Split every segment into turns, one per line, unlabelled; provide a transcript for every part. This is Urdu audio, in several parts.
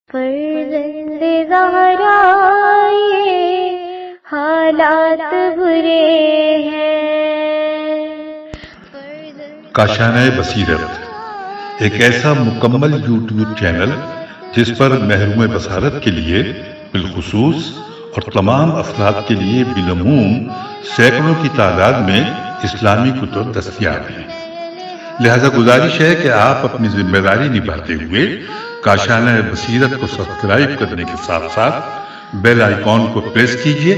فرزند زہرا یہ حالات برے ہیں۔
کاشانہ بصیرت ایک ایسا مکمل یوٹیوب چینل جس پر محروم بصارت کے لیے بالخصوص اور تمام افراد کے لیے بالعموم سینکڑوں کی تعداد میں اسلامی کتب دستیاب ہیں۔ لہذا گزارش ہے کہ آپ اپنی ذمہ داری نبھاتے ہوئے کاشانہ بصیرت کو سبسکرائب کرنے کے ساتھ ساتھ بیل آئیکن کو پریس کیجیے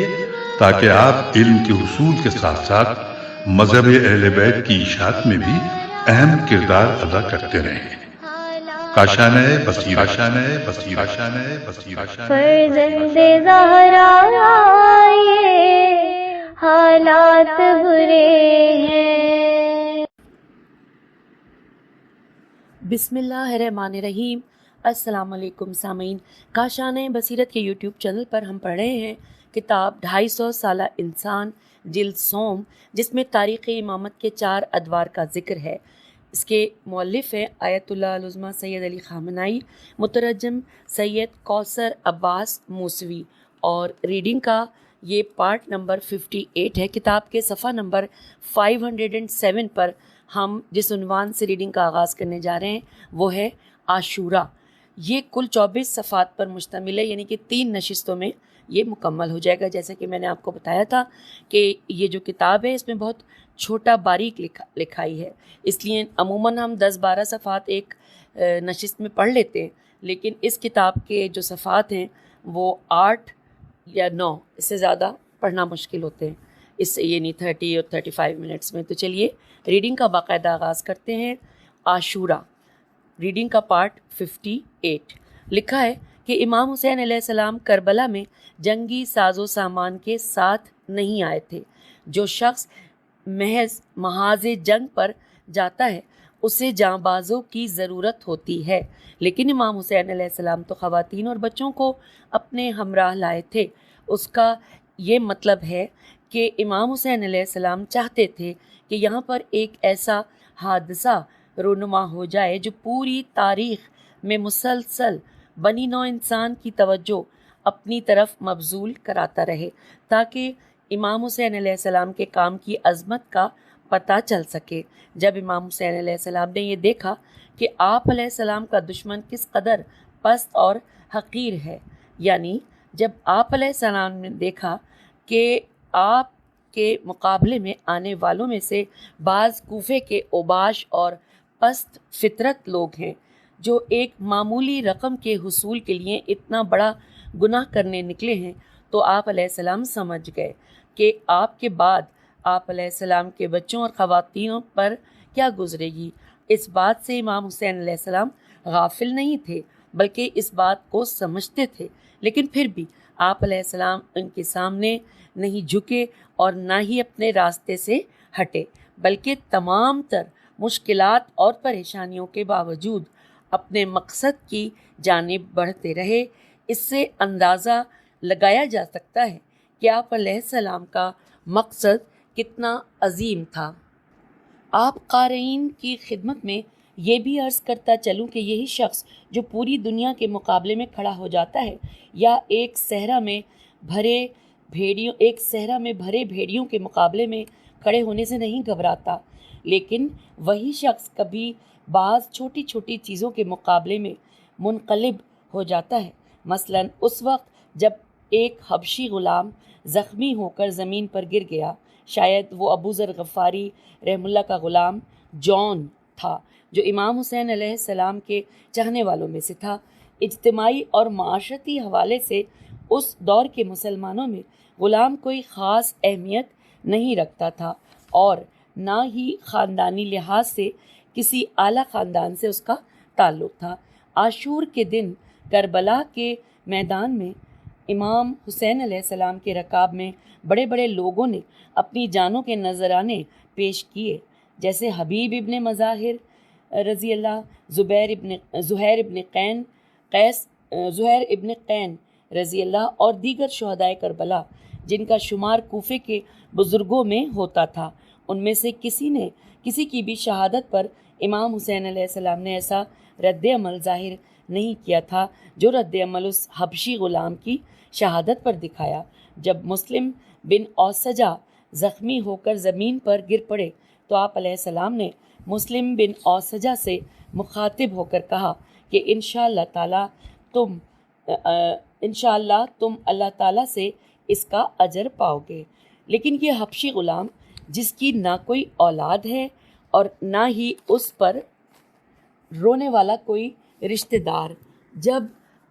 تاکہ آپ علم کے حصول کے ساتھ ساتھ مذہب اہل بیت کی اشاعت میں بھی اہم کردار ادا کرتے رہیں۔ کاشانہ بصیرت۔
فرزند زہرا یہ حالات برے ہیں۔
بسم اللہ الرحمن الرحیم۔ السلام علیکم سامعین، کاشانہ بصیرت کے یوٹیوب چینل پر ہم پڑھ رہے ہیں کتاب 250 سالہ انسان جلد سوم، جس میں تاریخ امامت کے 4 ادوار کا ذکر ہے۔ اس کے مؤلف ہیں آیت اللہ العظمیٰ سید علی خامنائی، مترجم سید کوثر عباس موسوی، اور ریڈنگ کا یہ پارٹ نمبر 58 ہے۔ کتاب کے صفحہ نمبر 507 پر ہم جس عنوان سے ریڈنگ کا آغاز کرنے جا رہے ہیں وہ ہے عاشورہ۔ یہ کل 24 صفحات پر مشتمل ہے، یعنی کہ 3 نشستوں میں یہ مکمل ہو جائے گا۔ جیسا کہ میں نے آپ کو بتایا تھا کہ یہ جو کتاب ہے اس میں بہت چھوٹا باریک لکھائی ہے، اس لیے عموماً ہم 10-12 صفحات ایک نشست میں پڑھ لیتے ہیں، لیکن اس کتاب کے جو صفحات ہیں وہ 8 یا 9، اس سے زیادہ پڑھنا مشکل ہوتے ہیں، اس سے یعنی 30 اور 35 منٹس میں۔ تو چلیے ریڈنگ کا باقاعدہ آغاز کرتے ہیں۔ عاشورہ، ریڈنگ کا پارٹ 58۔ لکھا ہے کہ امام حسین علیہ السلام کربلا میں جنگی ساز و سامان کے ساتھ نہیں آئے تھے۔ جو شخص محاذ جنگ پر جاتا ہے اسے جاں بازوں کی ضرورت ہوتی ہے، لیکن امام حسین علیہ السلام تو خواتین اور بچوں کو اپنے ہمراہ لائے تھے۔ اس کا یہ مطلب ہے کہ امام حسین علیہ السلام چاہتے تھے کہ یہاں پر ایک ایسا حادثہ رونما ہو جائے جو پوری تاریخ میں مسلسل بنی نوع انسان کی توجہ اپنی طرف مبذول کراتا رہے، تاکہ امام حسین علیہ السلام کے کام کی عظمت کا پتہ چل سکے۔ جب امام حسین علیہ السلام نے یہ دیکھا کہ آپ علیہ السلام کا دشمن کس قدر پست اور حقیر ہے، یعنی جب آپ علیہ السلام نے دیکھا کہ آپ کے مقابلے میں آنے والوں میں سے بعض کوفے کے اوباش اور پست فطرت لوگ ہیں جو ایک معمولی رقم کے حصول کے لیے اتنا بڑا گناہ کرنے نکلے ہیں، تو آپ علیہ السلام سمجھ گئے کہ آپ کے بعد آپ علیہ السلام کے بچوں اور خواتینوں پر کیا گزرے گی۔ اس بات سے امام حسین علیہ السلام غافل نہیں تھے، بلکہ اس بات کو سمجھتے تھے، لیکن پھر بھی آپ علیہ السلام ان کے سامنے نہیں جھکے اور نہ ہی اپنے راستے سے ہٹے، بلکہ تمام تر مشکلات اور پریشانیوں کے باوجود اپنے مقصد کی جانب بڑھتے رہے۔ اس سے اندازہ لگایا جا سکتا ہے کہ آپ علیہ السلام کا مقصد کتنا عظیم تھا۔ آپ قارئین کی خدمت میں یہ بھی عرض کرتا چلوں کہ یہی شخص جو پوری دنیا کے مقابلے میں کھڑا ہو جاتا ہے یا ایک صحرا میں بھرے بھیڑیوں کے مقابلے میں کھڑے ہونے سے نہیں گھبراتا، لیکن وہی شخص کبھی بعض چھوٹی چھوٹی چیزوں کے مقابلے میں منقلب ہو جاتا ہے۔ مثلاً اس وقت جب ایک حبشی غلام زخمی ہو کر زمین پر گر گیا، شاید وہ ابو ذر غفاری رحم اللہ کا غلام جون تھا جو امام حسین علیہ السلام کے چاہنے والوں میں سے تھا۔ اجتماعی اور معاشرتی حوالے سے اس دور کے مسلمانوں میں غلام کوئی خاص اہمیت نہیں رکھتا تھا، اور نہ ہی خاندانی لحاظ سے کسی اعلیٰ خاندان سے اس کا تعلق تھا۔ عاشور کے دن کربلا کے میدان میں امام حسین علیہ السلام کے رکاب میں بڑے بڑے لوگوں نے اپنی جانوں کے نذرانے پیش کیے، جیسے حبیب ابن مظاہر رضی اللہ، زہیر ابن قین رضی اللہ اور دیگر شہدائے کربلا، جن کا شمار کوفے کے بزرگوں میں ہوتا تھا۔ ان میں سے کسی کی بھی شہادت پر امام حسین علیہ السلام نے ایسا رد عمل ظاہر نہیں کیا تھا جو رد عمل اس حبشی غلام کی شہادت پر دکھایا۔ جب مسلم بن اوسجہ زخمی ہو کر زمین پر گر پڑے تو آپ علیہ السلام نے مسلم بن اوسجہ سے مخاطب ہو کر کہا کہ انشاءاللہ تم اللہ تعالیٰ سے اس کا اجر پاؤ گے۔ لیکن یہ حبشی غلام جس کی نہ کوئی اولاد ہے اور نہ ہی اس پر رونے والا کوئی رشتہ دار، جب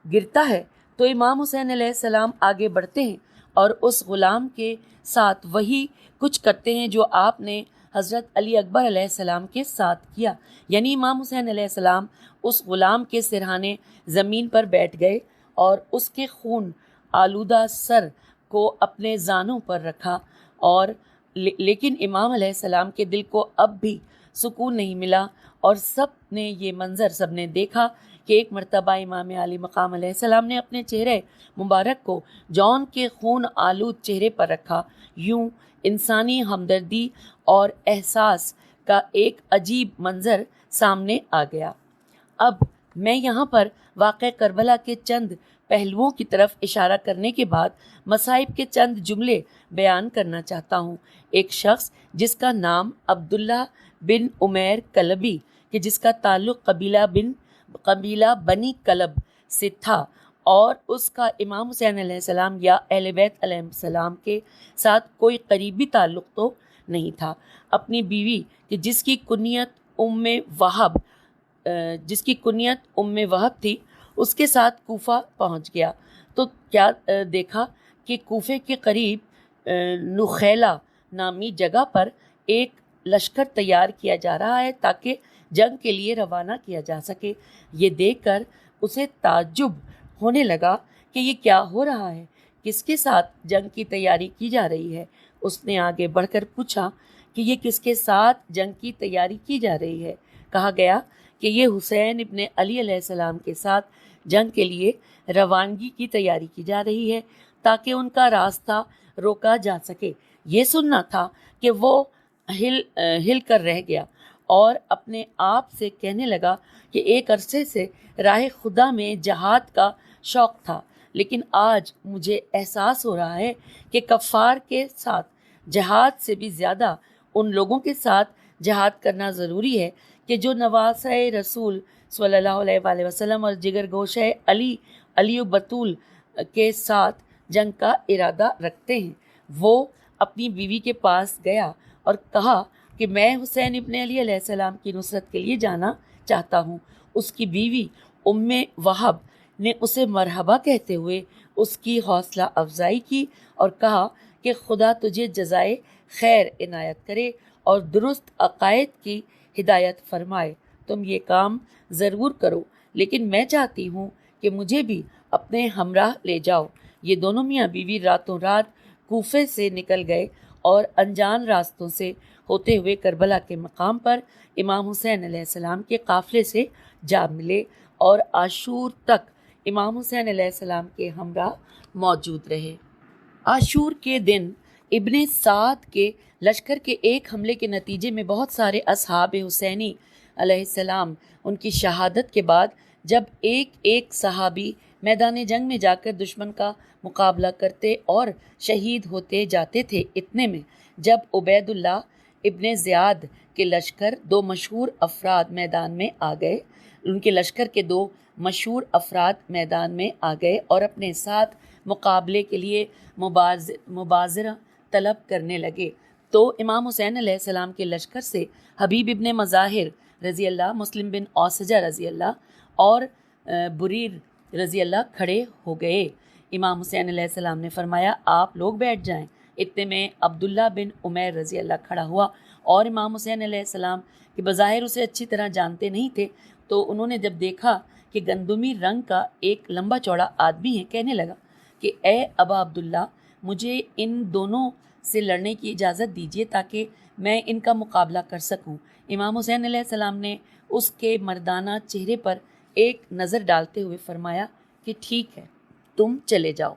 گرتا ہے تو امام حسین علیہ السلام آگے بڑھتے ہیں اور اس غلام کے ساتھ وہی کچھ کرتے ہیں جو آپ نے حضرت علی اکبر علیہ السلام کے ساتھ کیا، یعنی امام حسین علیہ السلام اس غلام کے سرہانے زمین پر بیٹھ گئے اور اس کے خون آلودہ سر کو اپنے زانوں پر رکھا، اور لیکن امام علیہ السلام کے دل کو اب بھی سکون نہیں ملا، اور سب نے یہ منظر سب نے دیکھا کہ ایک مرتبہ امام علی مقام علیہ السلام نے اپنے چہرے مبارک کو جون کے خون آلود چہرے پر رکھا۔ یوں انسانی ہمدردی اور احساس کا ایک عجیب منظر سامنے آ گیا۔ اب میں یہاں پر واقع کربلا کے چند پہلوؤں کی طرف اشارہ کرنے کے بعد مصائب کے چند جملے بیان کرنا چاہتا ہوں۔ ایک شخص جس کا نام عبداللہ بن عمیر کلبی کہ جس کا تعلق قبیلہ بنی کلب سے تھا، اور اس کا امام حسین علیہ السلام یا اہل بیت علیہ السلام کے ساتھ کوئی قریبی تعلق تو نہیں تھا، اپنی بیوی کہ جس کی کنیت ام وہب تھی، اس کے ساتھ کوفہ پہنچ گیا تو کیا دیکھا کہ کوفے کے قریب نخیلہ نامی جگہ پر ایک لشکر تیار کیا جا رہا ہے تاکہ جنگ کے لیے روانہ کیا جا سکے۔ یہ دیکھ کر اسے تعجب ہونے لگا کہ یہ کیا ہو رہا ہے، کس کے ساتھ جنگ کی تیاری کی جا رہی ہے۔ اس نے آگے بڑھ کر پوچھا کہ یہ کس کے ساتھ جنگ کی تیاری کی جا رہی ہے۔ کہا گیا کہ یہ حسین ابن علی علیہ السلام کے ساتھ جنگ کے لیے روانگی کی تیاری کی جا رہی ہے تاکہ ان کا راستہ روکا جا سکے۔ یہ سننا تھا کہ وہ ہل کر رہ گیا اور اپنے آپ سے کہنے لگا کہ ایک عرصے سے راہ خدا میں جہاد کا شوق تھا، لیکن آج مجھے احساس ہو رہا ہے کہ کفار کے ساتھ جہاد سے بھی زیادہ ان لوگوں کے ساتھ جہاد کرنا ضروری ہے کہ جو نواسۂ رسول صلی اللہ علیہ وآلہ وسلم اور جگر گوشہ علی بطول کے ساتھ جنگ کا ارادہ رکھتے ہیں۔ وہ اپنی بیوی کے پاس گیا اور کہا کہ میں حسین ابن علی علیہ السلام کی نصرت کے لیے جانا چاہتا ہوں۔ اس کی بیوی ام وہب نے اسے مرحبا کہتے ہوئے اس کی حوصلہ افزائی کی اور کہا کہ خدا تجھے جزائے خیر عنایت کرے اور درست عقائد کی ہدایت فرمائے، تم یہ کام ضرور کرو، لیکن میں چاہتی ہوں کہ مجھے بھی اپنے ہمراہ لے جاؤ۔ یہ دونوں میاں بیوی راتوں رات کوفے سے نکل گئے اور انجان راستوں سے ہوتے ہوئے کربلا کے مقام پر امام حسین علیہ السلام کے قافلے سے جا ملے اور عاشور تک امام حسین علیہ السلام کے ہمراہ موجود رہے۔ عاشور کے دن ابن سعد کے لشکر کے ایک حملے کے نتیجے میں بہت سارے اصحاب حسینی علیہ السلام ان کی شہادت کے بعد جب ایک ایک صحابی میدان جنگ میں جا کر دشمن کا مقابلہ کرتے اور شہید ہوتے جاتے تھے، اتنے میں جب عبید اللہ ابن زیاد کے لشکر دو مشہور افراد میدان میں آ گئے، ان کے لشکر کے دو مشہور افراد میدان میں آ گئے اور اپنے ساتھ مقابلے کے لیے مبازرہ طلب کرنے لگے، تو امام حسین علیہ السلام کے لشکر سے حبیب ابن مظاہر رضی اللہ، مسلم بن اوسجہ رضی اللہ اور بریر رضی اللہ کھڑے ہو گئے۔ امام حسین علیہ السلام نے فرمایا آپ لوگ بیٹھ جائیں۔ اتنے میں عبداللہ بن عمیر رضی اللہ کھڑا ہوا اور امام حسین علیہ السلام کہ بظاہر اسے اچھی طرح جانتے نہیں تھے، تو انہوں نے جب دیکھا کہ گندمی رنگ کا ایک لمبا چوڑا آدمی ہے، کہنے لگا کہ اے ابا عبداللہ، مجھے ان دونوں سے لڑنے کی اجازت دیجیے تاکہ میں ان کا مقابلہ کر سکوں۔ امام حسین علیہ السلام نے اس کے مردانہ چہرے پر ایک نظر ڈالتے ہوئے فرمایا کہ ٹھیک ہے، تم چلے جاؤ۔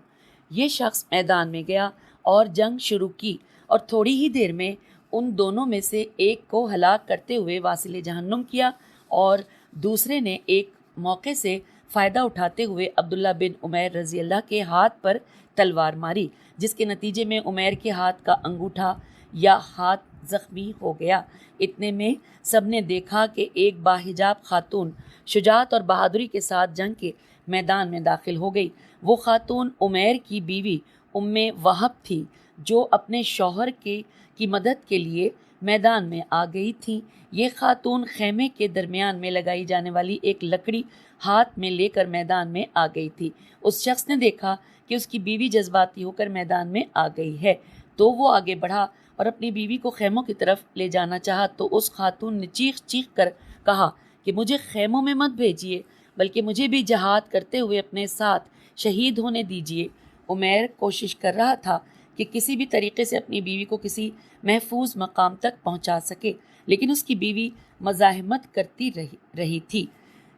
یہ شخص میدان میں گیا اور جنگ شروع کی اور تھوڑی ہی دیر میں ان دونوں میں سے ایک کو ہلاک کرتے ہوئے واصل جہنم کیا اور دوسرے نے ایک موقع سے فائدہ اٹھاتے ہوئے عبداللہ بن عمیر رضی اللہ کے ہاتھ پر تلوار ماری، جس کے نتیجے میں عمیر کے ہاتھ کا انگوٹھا یا ہاتھ زخمی ہو گیا۔ اتنے میں سب نے دیکھا کہ ایک باحجاب خاتون شجاعت اور بہادری کے ساتھ جنگ کے میدان میں داخل ہو گئی۔ وہ خاتون عمیر کی بیوی ام وہب تھی، جو اپنے شوہر کی مدد کے لیے میدان میں آ گئی تھی۔ یہ خاتون خیمے کے درمیان میں لگائی جانے والی ایک لکڑی ہاتھ میں لے کر میدان میں آ گئی تھی۔ اس شخص نے دیکھا کہ اس کی بیوی جذباتی ہو کر میدان میں آ گئی ہے، تو وہ آگے بڑھا اور اپنی بیوی کو خیموں کی طرف لے جانا چاہا، تو اس خاتون نے چیخ کر کہا کہ مجھے خیموں میں مت بھیجیے، بلکہ مجھے بھی جہاد کرتے ہوئے اپنے ساتھ شہید ہونے دیجیے۔ عمیر کوشش کر رہا تھا کہ کسی بھی طریقے سے اپنی بیوی کو کسی محفوظ مقام تک پہنچا سکے، لیکن اس کی بیوی مزاحمت کرتی رہی تھی۔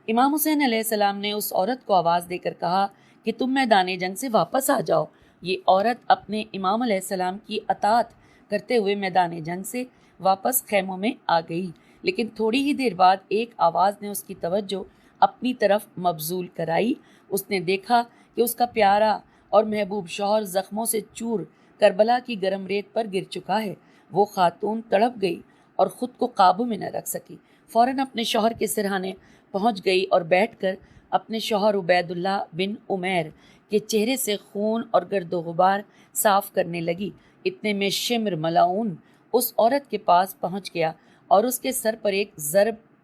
امام حسین علیہ السلام نے اس عورت کو آواز دے کر کہا کہ تم میدان جنگ سے واپس آ جاؤ۔ یہ عورت اپنے امام علیہ السلام کی اطاعت کرتے ہوئے میدان جنگ سے واپس خیموں میں آ گئی، لیکن تھوڑی ہی دیر بعد ایک آواز نے اس کی توجہ اپنی طرف مبذول کرائی۔ اس نے دیکھا کہ اس کا پیارا اور محبوب شوہر زخموں سے چور کربلا کی گرم ریت پر گر چکا ہے۔ وہ خاتون تڑپ گئی اور خود کو قابو میں نہ رکھ سکی، فوراً اپنے شوہر کے سرہانے پہنچ گئی اور بیٹھ کر اپنے شوہر عبید اللہ بن عمیر کے چہرے سے خون اور گرد و غبار صاف کرنے لگی۔ اتنے میں شمر ملعون اس عورت کے پاس پہنچ گیا اور اس کے سر پر ایک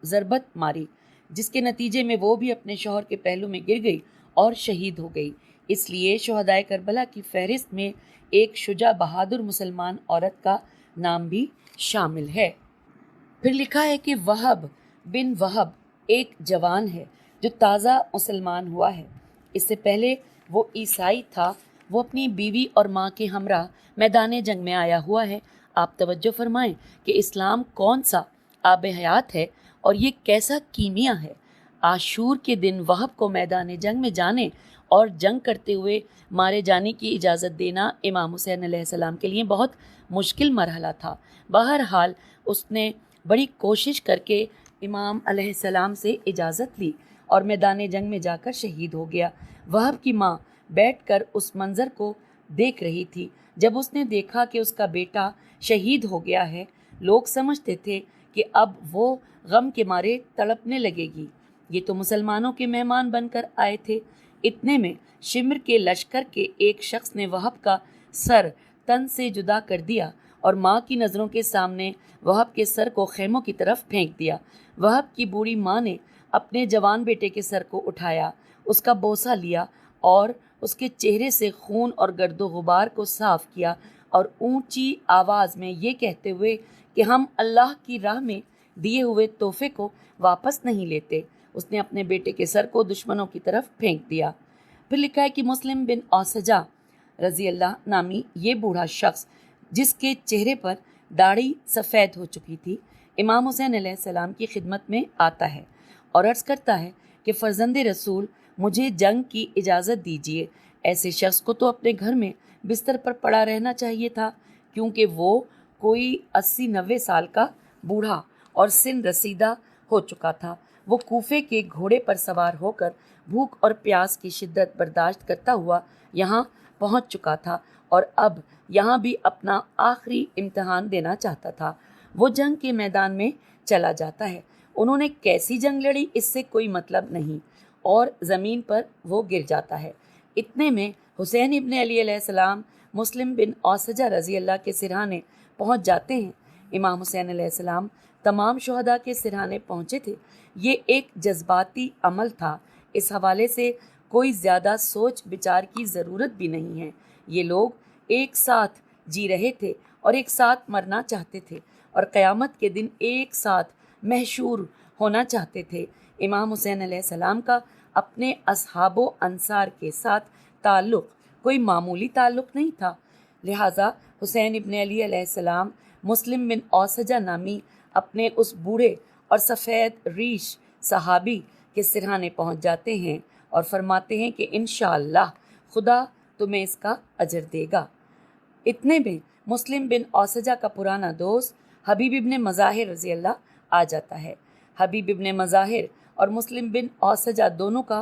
ضربت ماری، جس کے نتیجے میں وہ بھی اپنے شوہر کے پہلو میں گر گئی اور شہید ہو گئی۔ اس لیے شہدائے کربلا کی فہرست میں ایک شجاع بہادر مسلمان عورت کا نام بھی شامل ہے۔ پھر لکھا ہے کہ وہب بن وہب ایک جوان ہے جو تازہ مسلمان ہوا ہے۔ اس سے پہلے وہ عیسائی تھا۔ وہ اپنی بیوی اور ماں کے ہمراہ میدان جنگ میں آیا ہوا ہے۔ آپ توجہ فرمائیں کہ اسلام کون سا آب حیات ہے اور یہ کیسا کیمیا ہے۔ عاشور کے دن وہب کو میدان جنگ میں جانے اور جنگ کرتے ہوئے مارے جانے کی اجازت دینا امام حسین علیہ السلام کے لیے بہت مشکل مرحلہ تھا۔ بہرحال اس نے بڑی کوشش کر کے امام علیہ السلام سے اجازت لی اور میدان جنگ میں جا کر شہید ہو گیا۔ وہب کی ماں بیٹھ کر اس منظر کو دیکھ رہی تھی۔ جب اس نے دیکھا کہ اس کا بیٹا شہید ہو گیا ہے، لوگ سمجھتے تھے کہ اب وہ غم کے مارے تڑپنے لگے گی۔ یہ تو مسلمانوں کے مہمان بن کر آئے تھے۔ اتنے میں شمر کے لشکر کے ایک شخص نے وہب کا سر تن سے جدا کر دیا اور ماں کی نظروں کے سامنے وہب کے سر کو خیموں کی طرف پھینک دیا۔ وہب کی بوڑھی ماں نے اپنے جوان بیٹے کے سر کو اٹھایا، اس کا بوسہ لیا اور اس کے چہرے سے خون اور گرد و غبار کو صاف کیا، اور اونچی آواز میں یہ کہتے ہوئے کہ ہم اللہ کی راہ میں دیے ہوئے تحفے کو واپس نہیں لیتے، اس نے اپنے بیٹے کے سر کو دشمنوں کی طرف پھینک دیا۔ پھر لکھا ہے کہ مسلم بن اوسجہ رضی اللہ نامی یہ بوڑھا شخص، جس کے چہرے پر داڑھی سفید ہو چکی تھی، امام حسین علیہ السلام کی خدمت میں آتا ہے اور عرض کرتا ہے کہ فرزند رسول، مجھے جنگ کی اجازت دیجیے۔ ایسے شخص کو تو اپنے گھر میں بستر پر پڑا رہنا چاہیے تھا، کیونکہ وہ کوئی 80-90 سال کا بوڑھا اور سن رسیدہ ہو چکا تھا۔ وہ کوفے کے گھوڑے پر سوار ہو کر بھوک اور پیاس کی شدت برداشت کرتا ہوا یہاں پہنچ چکا تھا اور اب یہاں بھی اپنا آخری امتحان دینا چاہتا تھا۔ وہ جنگ کے میدان میں چلا جاتا ہے۔ انہوں نے کیسی جنگ لڑی اس سے کوئی مطلب نہیں، اور زمین پر وہ گر جاتا ہے۔ اتنے میں حسین ابن علی علیہ السلام مسلم بن اوسجہ رضی اللہ کے سرہانے پہنچ جاتے ہیں۔ امام حسین علیہ السلام تمام شہداء کے سرہانے پہنچے تھے۔ یہ ایک جذباتی عمل تھا، اس حوالے سے کوئی زیادہ سوچ بچار کی ضرورت بھی نہیں ہے۔ یہ لوگ ایک ساتھ جی رہے تھے اور ایک ساتھ مرنا چاہتے تھے اور قیامت کے دن ایک ساتھ محشور ہونا چاہتے تھے۔ امام حسین علیہ السلام کا اپنے اصحاب و انصار کے ساتھ تعلق کوئی معمولی تعلق نہیں تھا، لہٰذا حسین ابن علی علیہ السلام مسلم بن اوسجہ نامی اپنے اس بوڑھے اور سفید ریش صحابی کے سرہانے پہنچ جاتے ہیں اور فرماتے ہیں کہ انشاءاللہ خدا تمہیں اس کا اجر دے گا۔ اتنے میں مسلم بن اوسجہ کا پرانا دوست حبیب ابن مظاہر رضی اللہ آ جاتا ہے۔ حبیب ابن مظاہر اور مسلم بن اوسجہ دونوں کا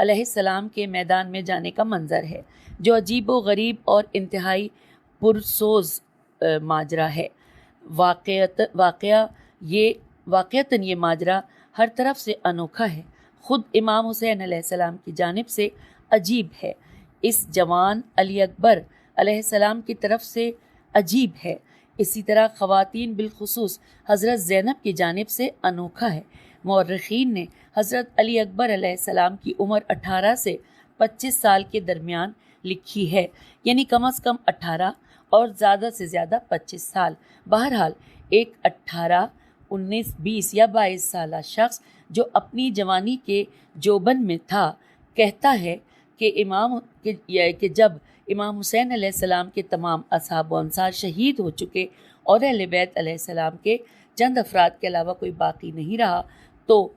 علیہ السلام کے میدان میں جانے کا منظر ہے، جو عجیب و غریب اور انتہائی پرسوز ماجرا ہے۔ واقعتاً یہ ماجرا ہر طرف سے انوکھا ہے، خود امام حسین علیہ السلام کی جانب سے عجیب ہے، اس جوان علی اکبر علیہ السلام کی طرف سے عجیب ہے، اسی طرح خواتین بالخصوص حضرت زینب کی جانب سے انوکھا ہے۔ مورخین نے حضرت علی اکبر علیہ السلام کی عمر 18 سے 25 سال کے درمیان لکھی ہے، یعنی کم از کم 18 اور زیادہ سے زیادہ 25 سال۔ بہرحال ایک 18، 19، 20 یا 22 سالہ شخص جو اپنی جوانی کے جوبن میں تھا، کہتا ہے کہ جب امام حسین علیہ السلام کے تمام اصحاب و انصار شہید ہو چکے اور اہل بیت علیہ السلام کے چند افراد کے علاوہ کوئی باقی نہیں رہا، تو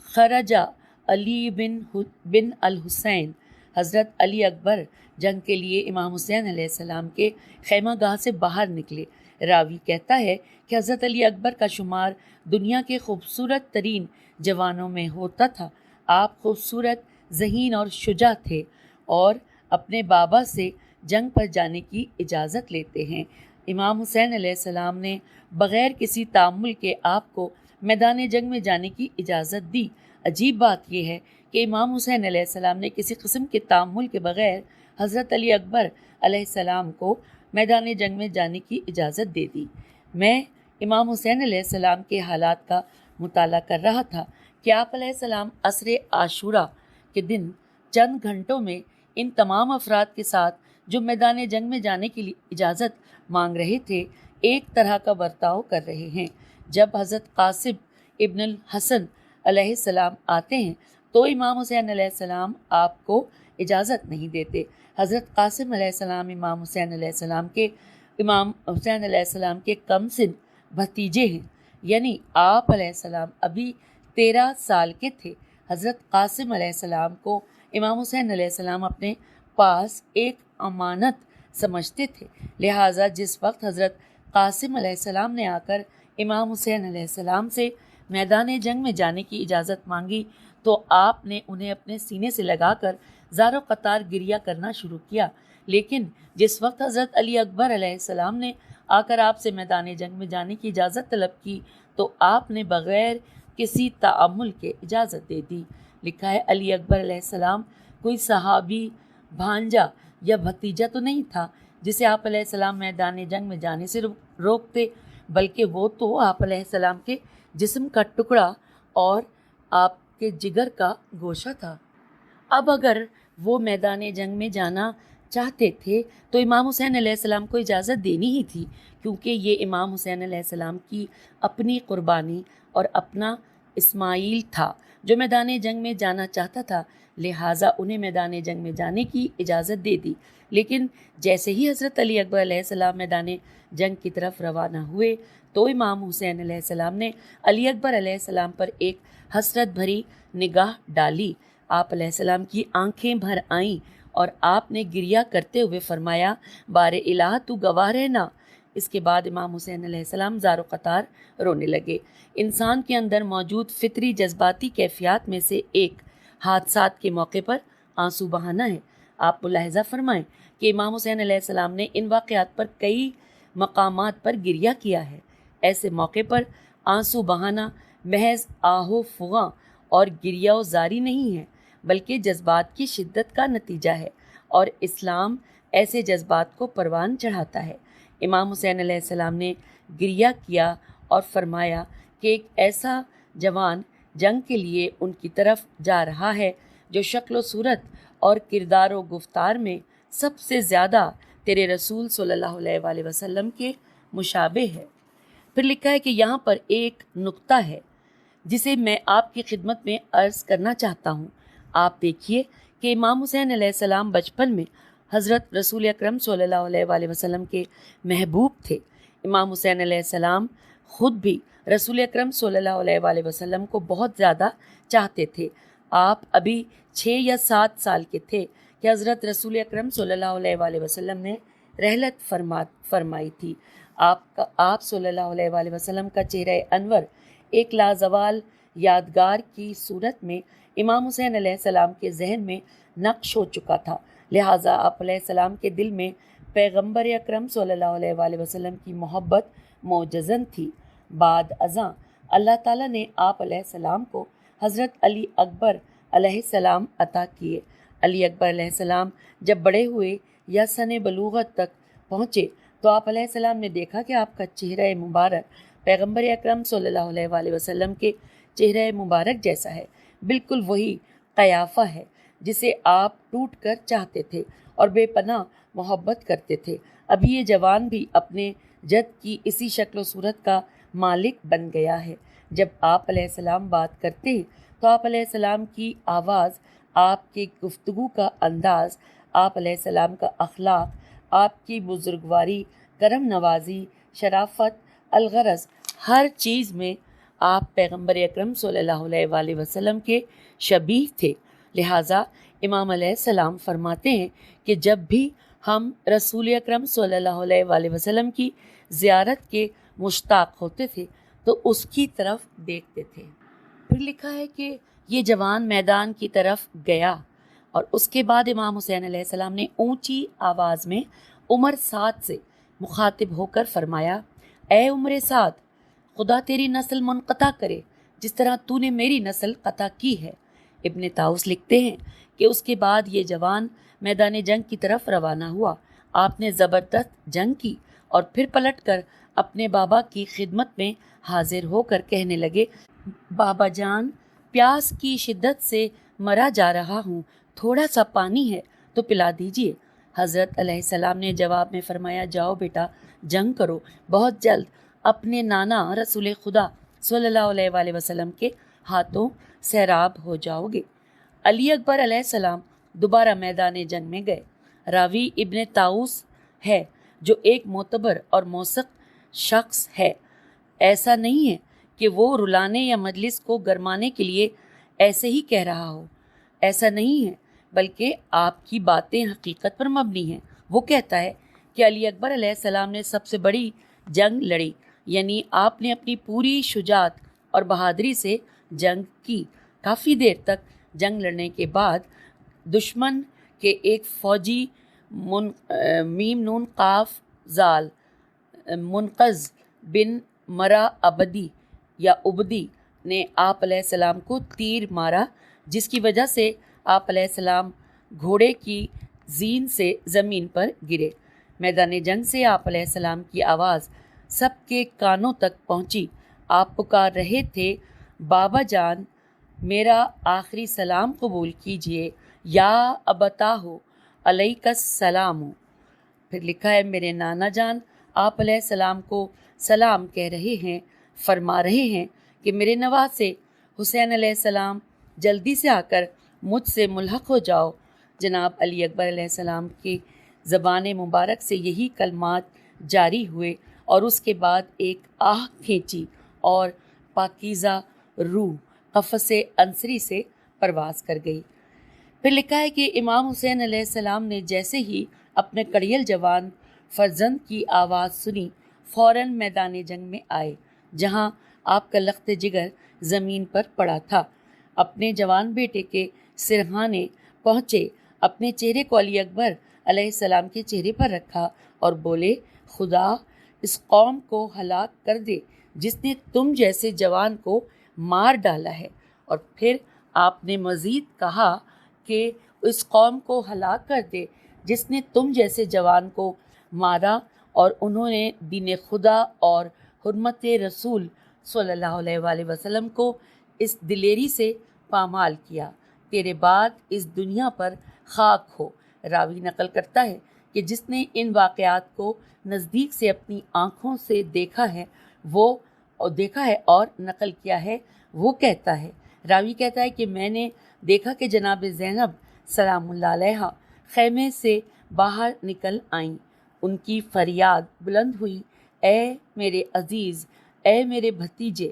خرجہ علی بن الحسین، حضرت علی اکبر جنگ کے لیے امام حسین علیہ السلام کے خیمہ گاہ سے باہر نکلے۔ راوی کہتا ہے کہ حضرت علی اکبر کا شمار دنیا کے خوبصورت ترین جوانوں میں ہوتا تھا۔ آپ خوبصورت، ذہین اور شجاع تھے اور اپنے بابا سے جنگ پر جانے کی اجازت لیتے ہیں۔ امام حسین علیہ السلام نے بغیر کسی تعامل کے آپ کو میدان جنگ میں جانے کی اجازت دی۔ عجیب بات یہ ہے کہ امام حسین علیہ السلام نے کسی قسم کے تعامل کے بغیر حضرت علی اکبر علیہ السلام کو میدان جنگ میں جانے کی اجازت دے دی۔ میں امام حسین علیہ السلام کے حالات کا مطالعہ کر رہا تھا کہ آپ علیہ السلام عصر عاشورہ کے دن چند گھنٹوں میں ان تمام افراد کے ساتھ جو میدان جنگ میں جانے کی اجازت مانگ رہے تھے، ایک طرح کا برتاؤ کر رہے ہیں۔ جب حضرت قاسم ابن الحسن علیہ السلام آتے ہیں تو امام حسین علیہ السلام آپ کو اجازت نہیں دیتے۔ حضرت قاسم علیہ السلام امام حسین علیہ السلام کے کم سن بھتیجے ہیں، یعنی آپ علیہ السلام ابھی 13 سال کے تھے۔ حضرت قاسم علیہ السلام کو امام حسین علیہ السلام اپنے پاس ایک امانت سمجھتے تھے، لہٰذا جس وقت حضرت قاسم علیہ السلام نے آ کر امام حسین علیہ السلام سے میدان جنگ میں جانے کی اجازت مانگی تو آپ نے انہیں اپنے سینے سے لگا کر زار و قطار گریہ کرنا شروع کیا۔ لیکن جس وقت حضرت علی اکبر علیہ السلام نے آ کر آپ سے میدان جنگ میں جانے کی اجازت طلب کی تو آپ نے بغیر کسی تعامل کے اجازت دے دی۔ لکھا ہے علی اکبر علیہ السلام کوئی صحابی بھانجا یا بھتیجا تو نہیں تھا جسے آپ علیہ السلام میدان جنگ میں جانے سے روکتے، بلکہ وہ تو آپ علیہ السلام کے جسم کا ٹکڑا اور آپ کے جگر کا گوشہ تھا۔ اب اگر وہ میدان جنگ میں جانا چاہتے تھے تو امام حسین علیہ السلام کو اجازت دینی ہی تھی، کیونکہ یہ امام حسین علیہ السلام کی اپنی قربانی اور اپنا اسماعیل تھا جو میدان جنگ میں جانا چاہتا تھا، لہٰذا انہیں میدان جنگ میں جانے کی اجازت دے دی۔ لیکن جیسے ہی حضرت علی اکبر علیہ السلام میدان جنگ کی طرف روانہ ہوئے تو امام حسین علیہ السلام نے علی اکبر علیہ السلام پر ایک حسرت بھری نگاہ ڈالی۔ آپ علیہ السلام کی آنکھیں بھر آئیں اور آپ نے گریہ کرتے ہوئے فرمایا، بار الہ تو گواہ رہنا۔ اس کے بعد امام حسین علیہ السلام زار و قطار رونے لگے۔ انسان کے اندر موجود فطری جذباتی کیفیات میں سے ایک حادثات کے موقع پر آنسو بہانا ہے۔ آپ ملاحظہ فرمائیں کہ امام حسین علیہ السلام نے ان واقعات پر کئی مقامات پر گریہ کیا ہے۔ ایسے موقع پر آنسو بہانا محض آہ و فغاں اور گریہ و زاری نہیں ہے، بلکہ جذبات کی شدت کا نتیجہ ہے، اور اسلام ایسے جذبات کو پروان چڑھاتا ہے۔ امام حسین علیہ السلام نے گریہ کیا اور فرمایا کہ ایک ایسا جوان جنگ کے لیے ان کی طرف جا رہا ہے جو شکل و صورت اور کردار و گفتار میں سب سے زیادہ تیرے رسول صلی اللہ علیہ وآلہ وسلم کے مشابہ ہے۔ پھر لکھا ہے کہ یہاں پر ایک نقطہ ہے جسے میں آپ کی خدمت میں عرض کرنا چاہتا ہوں۔ آپ دیکھیے کہ امام حسین علیہ السلام بچپن میں حضرت رسول اکرم صلی اللہ علیہ وآلہ وسلم کے محبوب تھے۔ امام حسین علیہ السلام خود بھی رسول اکرم صلی اللہ علیہ وآلہ وسلم کو بہت زیادہ چاہتے تھے۔ آپ ابھی 6 یا 7 سال کے تھے کہ حضرت رسول اکرم صلی اللہ علیہ وآلہ وسلم نے رحلت فرمائی تھی۔ آپ صلی اللہ علیہ وآلہ وسلم کا چہرہ انور ایک لازوال یادگار کی صورت میں امام حسین علیہ السلام کے ذہن میں نقش ہو چکا تھا، لہٰذا آپ علیہ السلام کے دل میں پیغمبر اکرم صلی اللہ علیہ وآلہ وسلم کی محبت موجزن تھی۔ بعد ازاں اللہ تعالیٰ نے آپ علیہ السلام کو حضرت علی اکبر علیہ السلام عطا کیے۔ علی اکبر علیہ السلام جب بڑے ہوئے یا سن بلوغت تک پہنچے تو آپ علیہ السلام نے دیکھا کہ آپ کا چہرہ مبارک پیغمبر اکرم صلی اللہ علیہ وآلہ وسلم کے چہرہ مبارک جیسا ہے، بالکل وہی قیافہ ہے جسے آپ ٹوٹ کر چاہتے تھے اور بے پناہ محبت کرتے تھے۔ ابھی یہ جوان بھی اپنے جد کی اسی شکل و صورت کا مالک بن گیا ہے۔ جب آپ علیہ السلام بات کرتے ہیں تو آپ علیہ السلام کی آواز، آپ کے گفتگو کا انداز، آپ علیہ السلام کا اخلاق، آپ کی بزرگواری، کرم نوازی، شرافت، الغرض، ہر چیز میں آپ پیغمبر اکرم صلی اللہ علیہ وآلہ وسلم کے شبیہ تھے۔ لہٰذا امام علیہ السلام فرماتے ہیں کہ جب بھی ہم رسول اکرم صلی اللہ علیہ وآلہ وسلم کی زیارت کے مشتاق ہوتے تھے تو اس کی طرف دیکھتے تھے۔ پھر لکھا ہے کہ یہ جوان میدان کی طرف گیا اور اس کے بعد امام حسین علیہ السلام نے اونچی آواز میں عمر سعد سے مخاطب ہو کر فرمایا، اے عمر سعد، خدا تیری نسل منقطع کرے جس طرح تو نے میری نسل قطع کی ہے۔ ابن طاؤس لکھتے ہیں کہ اس کے بعد یہ جوان میدان جنگ کی طرف روانہ ہوا۔ آپ نے زبردست جنگ کی اور پھر پلٹ کر اپنے بابا کی خدمت میں حاضر ہو کر کہنے لگے، بابا جان، پیاس کی شدت سے مرا جا رہا ہوں، تھوڑا سا پانی ہے تو پلا دیجیے۔ حضرت علیہ السلام نے جواب میں فرمایا، جاؤ بیٹا، جنگ کرو، بہت جلد اپنے نانا رسول خدا صلی اللہ علیہ وآلہ وسلم کے ہاتھوں سیراب ہو جاؤ گے۔ علی اکبر علیہ السلام دوبارہ میدان جنگ میں گئے۔ راوی ابن طاؤس ہے جو ایک معتبر اور موثق شخص ہے۔ ایسا نہیں ہے کہ وہ رلانے یا مجلس کو گرمانے کے لیے ایسے ہی کہہ رہا ہو، ایسا نہیں ہے، بلکہ آپ کی باتیں حقیقت پر مبنی ہیں۔ وہ کہتا ہے کہ علی اکبر علیہ السلام نے سب سے بڑی جنگ لڑی، یعنی آپ نے اپنی پوری شجاعت اور بہادری سے جنگ کی۔ کافی دیر تک جنگ لڑنے کے بعد دشمن کے ایک فوجی میم نون قاف زال منقذ بن مرا عبدی یا عبدی نے آپ علیہ السلام کو تیر مارا، جس کی وجہ سے آپ علیہ السلام گھوڑے کی زین سے زمین پر گرے۔ میدان جنگ سے آپ علیہ السلام کی آواز سب کے کانوں تک پہنچی۔ آپ پکار رہے تھے، بابا جان، میرا آخری سلام قبول کیجئے، یا ابتاہ علیک السلام۔ پھر لکھا ہے، میرے نانا جان آپ علیہ السلام کو سلام کہہ رہے ہیں، فرما رہے ہیں کہ میرے نواسے حسین علیہ السلام جلدی سے آ کر مجھ سے ملحق ہو جاؤ۔ جناب علی اکبر علیہ السلام کی زبان مبارک سے یہی کلمات جاری ہوئے اور اس کے بعد ایک آہ کھینچی اور پاکیزہ روح قفس انصری سے پرواز کر گئی۔ پھر لکھا ہے کہ امام حسین علیہ السلام نے جیسے ہی اپنے کڑیل جوان فرزند کی آواز سنی، فوراً میدان جنگ میں آئے، جہاں آپ کا لخت جگر زمین پر پڑا تھا۔ اپنے جوان بیٹے کے سرہانے پہنچے، اپنے چہرے کو علی اکبر علیہ السلام کے چہرے پر رکھا اور بولے، خدا اس قوم کو ہلاک کر دے جس نے تم جیسے جوان کو مار ڈالا ہے۔ اور پھر آپ نے مزید کہا کہ اس قوم کو ہلاک کر دے جس نے تم جیسے جوان کو مارا اور انہوں نے دین خدا اور حرمت رسول صلی اللہ علیہ وآلہ وسلم کو اس دلیری سے پامال کیا۔ تیرے بعد اس دنیا پر خاک ہو۔ راوی نقل کرتا ہے کہ جس نے ان واقعات کو نزدیک سے اپنی آنکھوں سے دیکھا ہے اور نقل کیا ہے، وہ کہتا ہے، راوی کہتا ہے کہ میں نے دیکھا کہ جناب زینب سلام اللہ علیہا خیمے سے باہر نکل آئیں۔ ان کی فریاد بلند ہوئی، اے میرے عزیز، اے میرے بھتیجے۔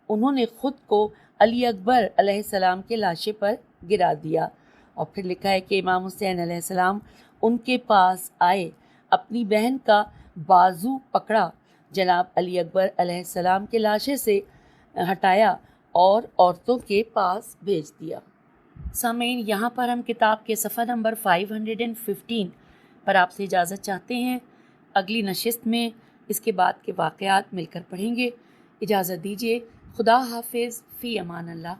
انہوں نے خود کو علی اکبر علیہ السلام کے لاشے پر گرا دیا۔ اور پھر لکھا ہے کہ امام حسین علیہ السلام ان کے پاس آئے، اپنی بہن کا بازو پکڑا، جناب علی اکبر علیہ السلام کے لاشے سے ہٹایا اور عورتوں کے پاس بھیج دیا۔ سامعین، یہاں پر ہم کتاب کے صفحہ نمبر 515 پر آپ سے اجازت چاہتے ہیں۔ اگلی نشست میں اس کے بعد کے واقعات مل کر پڑھیں گے۔ اجازت دیجیے، خدا حافظ، فی امان اللہ۔